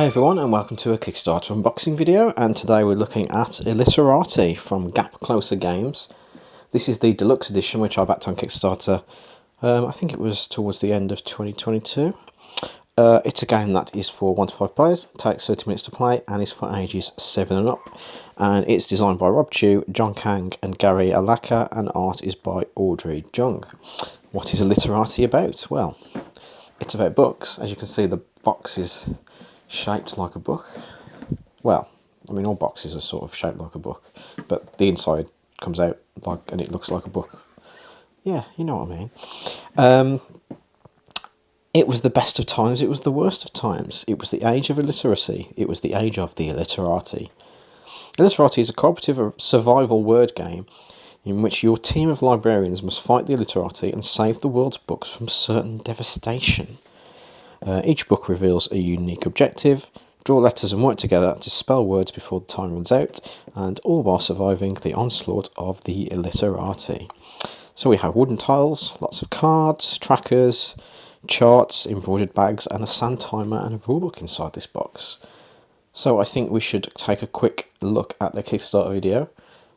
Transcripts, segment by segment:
Hi everyone and welcome to a Kickstarter unboxing video, and today we're looking at Illiterati from Gap Closer Games. This is the deluxe edition which I backed on Kickstarter, I think it was towards the end of 2022. It's a game that is for 1 to 5 players, takes 30 minutes to play and is for ages 7 and up. And it's designed by Rob Chu, John Kang and Gary Alaka, and art is by Audrey Jung. What is Illiterati about? Well, it's about books. As you can see, the box is shaped like a book. Well, I mean, all boxes are sort of shaped like a book, but the inside comes out like, and it looks like a book. Yeah, you know what I mean. It was the best of times, it was the worst of times. It was the age of illiteracy. It was the age of the illiterati. Illiterati is a cooperative survival word game in which your team of librarians must fight the illiterati and save the world's books from certain devastation. Each book reveals a unique objective, draw letters and work together to spell words before the time runs out, and all while surviving the onslaught of the illiterati. So we have wooden tiles, lots of cards, trackers, charts, embroidered bags, and a sand timer and a rulebook inside this box. So I think we should take a quick look at the Kickstarter video,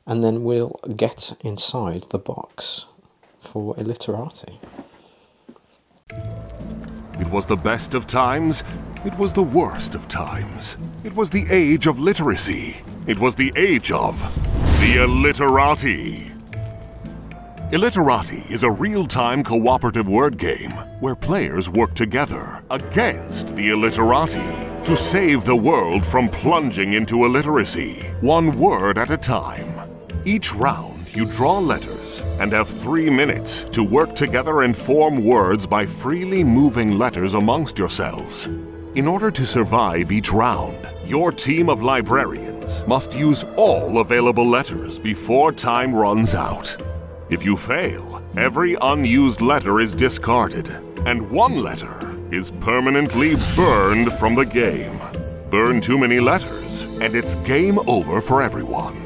and then we'll get inside the box for Illiterati. It was the best of times, it was the worst of times. It was the age of literacy. It was the age of the illiterati. Illiterati is a real-time cooperative word game where players work together against the illiterati to save the world from plunging into illiteracy, one word at a time. Each round, you draw letters and have 3 minutes to work together and form words by freely moving letters amongst yourselves. In order to survive each round, your team of librarians must use all available letters before time runs out. If you fail, every unused letter is discarded, and one letter is permanently burned from the game. Burn too many letters, and it's game over for everyone.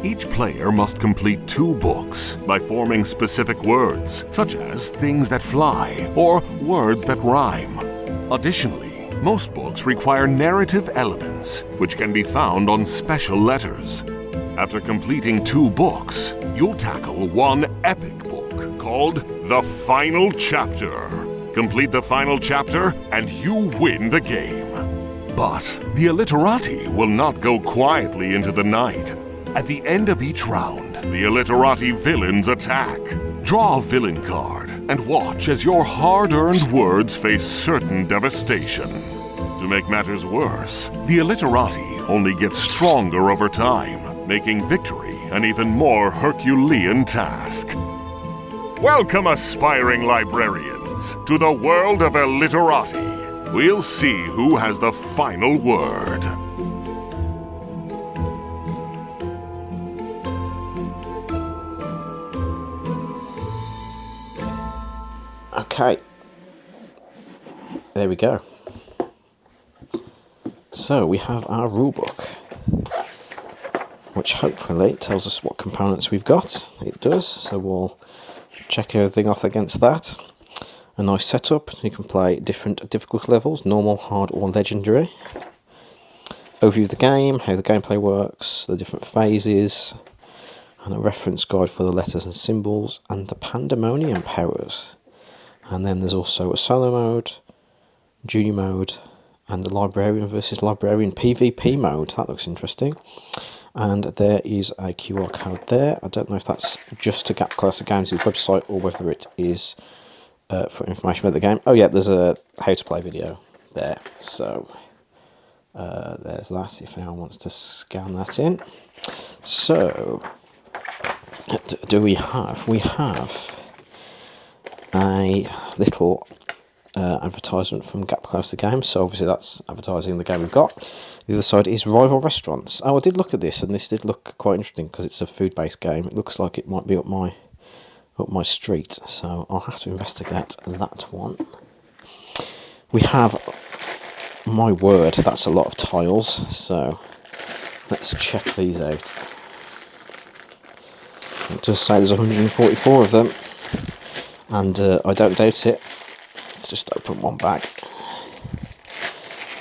Each player must complete 2 books by forming specific words, such as things that fly or words that rhyme. Additionally, most books require narrative elements, which can be found on special letters. After completing 2 books, you'll tackle one epic book called The Final Chapter. Complete the final chapter, and you win the game. But the illiterati will not go quietly into the night. At the end of each round, the illiterati villains attack. Draw a villain card and watch as your hard-earned words face certain devastation. To make matters worse, the illiterati only get stronger over time, making victory an even more Herculean task. Welcome, aspiring librarians, to the world of illiterati. We'll see who has the final word. Okay, there we go. So we have our rulebook, which hopefully tells us what components we've got. It does, so we'll check everything off against that. A nice setup. You can play different difficulty levels, normal, hard or legendary. Overview of the game, how the gameplay works, the different phases, and a reference guide for the letters and symbols, and the pandemonium powers. And then there's also a solo mode, junior mode, and the librarian versus librarian PvP mode. That looks interesting. And there is a QR code there. I don't know if that's just to Gap Closer Games' website or whether it is for information about the game. Oh yeah, there's a how to play video there. So there's that if anyone wants to scan that in. So what do we have? We have a little advertisement from Gap Closer Games, so obviously that's advertising the game we've got. The other side is rival restaurants. Oh, I did look at this, and this did look quite interesting because it's a food-based game. It looks like it might be up my street, so I'll have to investigate that one. We have, my word, that's a lot of tiles, so let's check these out. It does say there's 144 of them, and I don't doubt it. Let's just open one bag.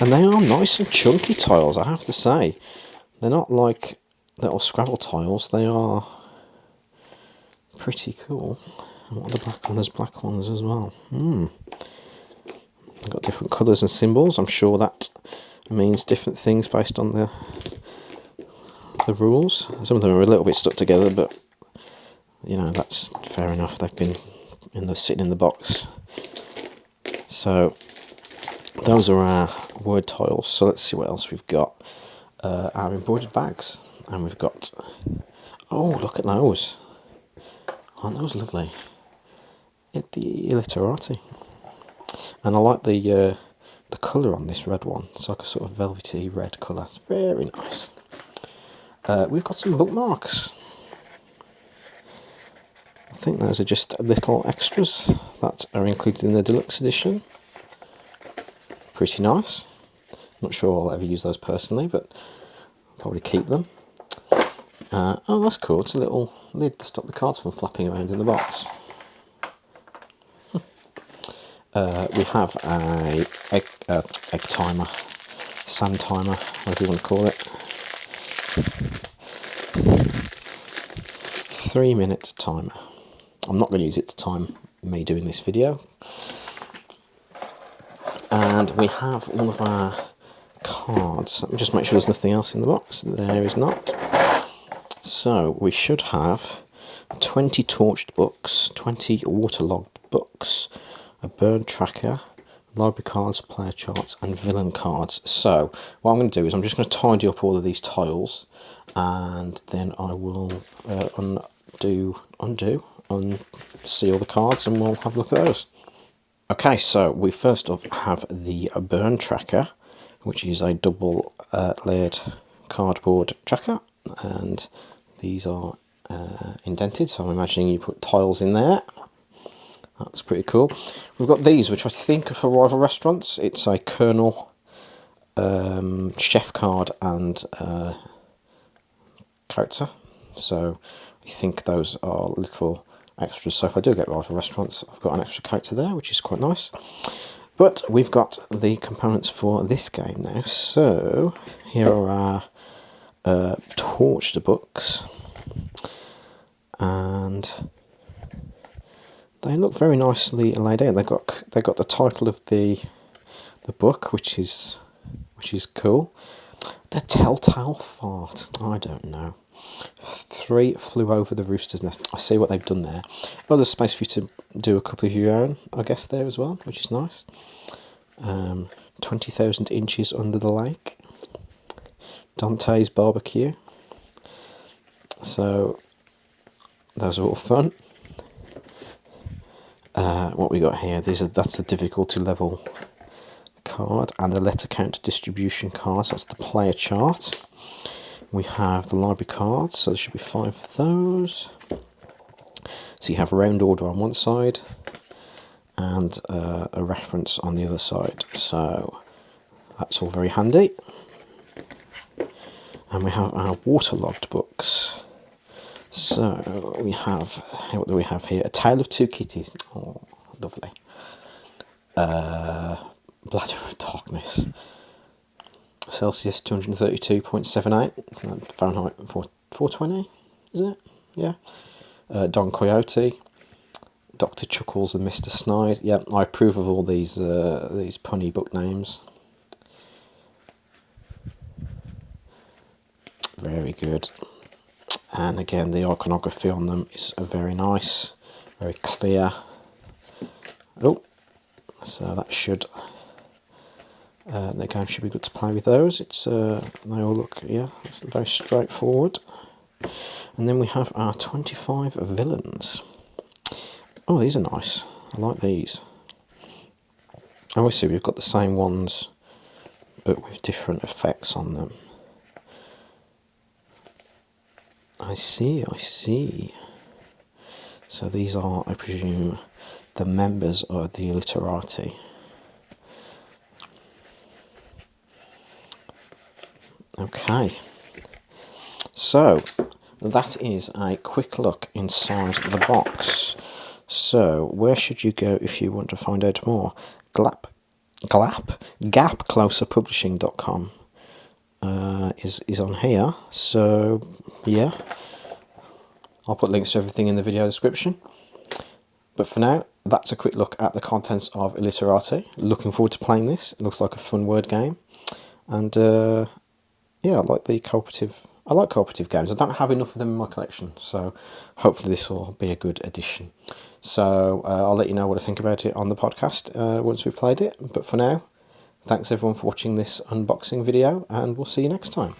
And they are nice and chunky tiles, I have to say. They're not like little Scrabble tiles, they are pretty cool. And what are the black ones? There's black ones as well. They've got different colours and symbols. I'm sure that means different things based on the rules. Some of them are a little bit stuck together, but you know, that's fair enough. They've been sitting in the box. So those are our word tiles. So let's see what else we've got. Our embroidered bags, and we've got, oh, look at those. Aren't those lovely? The Illiterati. And I like the colour on this red one. It's like a sort of velvety red colour. It's very nice. We've got some bookmarks. I think those are just little extras that are included in the deluxe edition. Pretty nice. Not sure I'll ever use those personally, but I'll probably keep them. Oh, that's cool. It's a little lid to stop the cards from flapping around in the box. We have a egg timer, sand timer, whatever you want to call it. 3-minute timer. I'm not going to use it to time me doing this video. And we have all of our cards. Let me just make sure there's nothing else in the box. There is not. So we should have 20 torched books, 20 waterlogged books, a burn tracker, library cards, player charts, and villain cards. So what I'm going to do is I'm just going to tidy up all of these tiles, and then I will unseal the cards, and we'll have a look at those. Okay, so we first off have the burn tracker, which is a double layered cardboard tracker, and these are indented, so I'm imagining you put tiles in there. That's pretty cool. We've got these, which I think are for rival restaurants. It's a Colonel chef card and character, so I think those are little extras. So if I do get rival restaurants, I've got an extra character there, which is quite nice. But we've got the components for this game now. So here are our torched books, and they look very nicely laid out. They got the title of the book, which is cool. The Telltale Fart. I don't know. 3 flew over the rooster's nest. I see what they've done there. Well, there's space for you to do a couple of your own, I guess, there as well, which is nice. 20,000 inches under the lake. Dante's barbecue. So those are all fun. What we got here? That's the difficulty level card, and the letter count distribution cards. That's the player chart. We have the library cards, so there should be 5 of those. So you have round order on one side and a reference on the other side. So that's all very handy. And we have our waterlogged books. So we have, what do we have here? A Tale of Two Kitties. Oh, lovely. Bladder of Darkness. Celsius 232.78. Fahrenheit 420, is it? Yeah. Don Quixote. Dr. Chuckles and Mr. Snide. Yeah, I approve of all these punny book names. Very good. And again, the iconography on them is very nice, very clear. Oh, so that should, the game should be good to play with those. It's they all look, yeah, it's very straightforward. And then we have our 25 villains. Oh, these are nice. I like these. Oh, I see, we've got the same ones, but with different effects on them. I see. So these are, I presume, the members of the Illiterati. Okay. So, that is a quick look inside the box. So, where should you go if you want to find out more? gapcloserpublishing.com is on here. So yeah, I'll put links to everything in the video description. But for now, that's a quick look at the contents of Illiterati. Looking forward to playing this. It looks like a fun word game, and yeah, I like cooperative games. I don't have enough of them in my collection, so hopefully this will be a good addition. So I'll let you know what I think about it on the podcast once we've played it. But for now, thanks everyone for watching this unboxing video, and we'll see you next time.